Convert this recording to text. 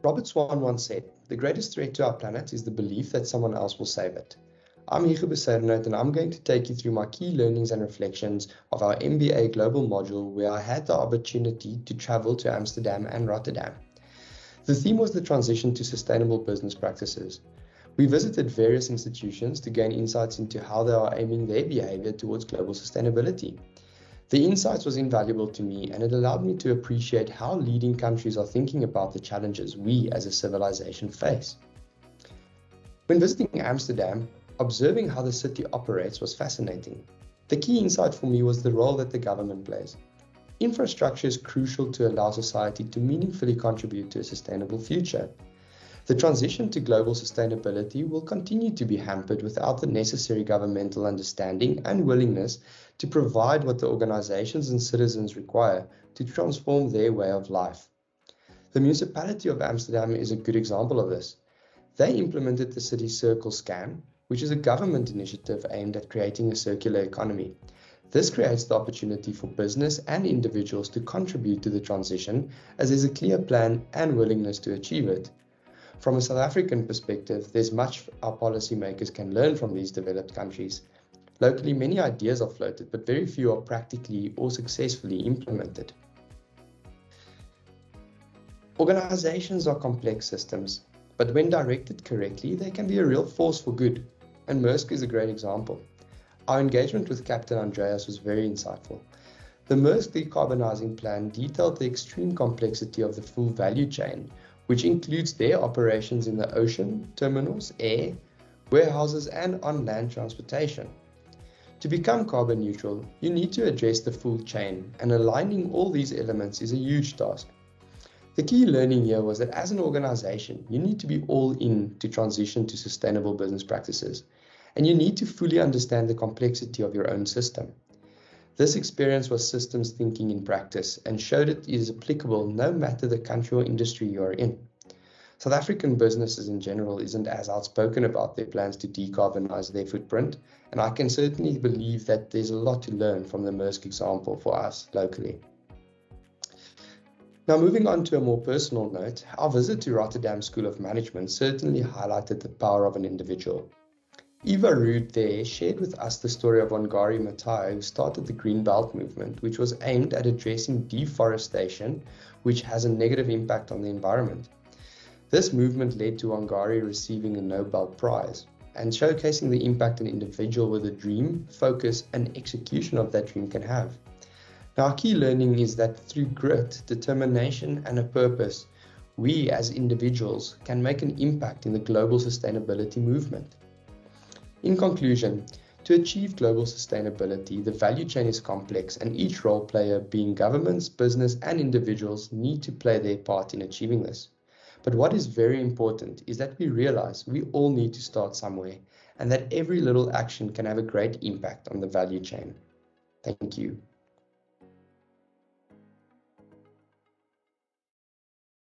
Robert Swan once said, "The greatest threat to our planet is the belief that someone else will save it." I'm Hugo Besaidenout, and I'm going to take you through my key learnings and reflections of our MBA Global module, where I had the opportunity to travel to Amsterdam and Rotterdam. The theme was the transition to sustainable business practices. We visited various institutions to gain insights into how they are aiming their behavior towards global sustainability. The insights was invaluable to me, and it allowed me to appreciate how leading countries are thinking about the challenges we as a civilization face. When visiting Amsterdam, observing how the city operates was fascinating. The key insight for me was the role that the government plays. Infrastructure is crucial to allow society to meaningfully contribute to a sustainable future. The transition to global sustainability will continue to be hampered without the necessary governmental understanding and willingness to provide what the organizations and citizens require to transform their way of life. The municipality of Amsterdam is a good example of this. They implemented the City Circle Scan, which is a government initiative aimed at creating a circular economy. This creates the opportunity for business and individuals to contribute to the transition, as there's a clear plan and willingness to achieve it. From a South African perspective, there's much our policymakers can learn from these developed countries. Locally, many ideas are floated, but very few are practically or successfully implemented. Organizations are complex systems, but when directed correctly, they can be a real force for good, and Maersk is a great example. Our engagement with Captain Andreas was very insightful. The Maersk decarbonizing plan detailed the extreme complexity of the full value chain, which includes their operations in the ocean, terminals, air, warehouses, and on-land transportation. To become carbon neutral, you need to address the full chain, and aligning all these elements is a huge task. The key learning here was that as an organization, you need to be all in to transition to sustainable business practices, and you need to fully understand the complexity of your own system. This experience was systems thinking in practice and showed it is applicable no matter the country or industry you are in. South African businesses in general isn't as outspoken about their plans to decarbonize their footprint, and I can certainly believe that there's a lot to learn from the Maersk example for us locally. Now, moving on to a more personal note, our visit to Rotterdam School of Management certainly highlighted the power of an individual. Eva Rood there shared with us the story of Wangari Maathai, who started the Green Belt movement, which was aimed at addressing deforestation, which has a negative impact on the environment. This movement led to Wangari receiving a Nobel Prize and showcasing the impact an individual with a dream, focus, and execution of that dream can have. Now, our key learning is that through grit, determination, and a purpose, we as individuals can make an impact in the global sustainability movement. In conclusion, to achieve global sustainability, the value chain is complex, and each role player, being governments, business, and individuals, need to play their part in achieving this. But what is very important is that we realize we all need to start somewhere, and that every little action can have a great impact on the value chain. Thank you.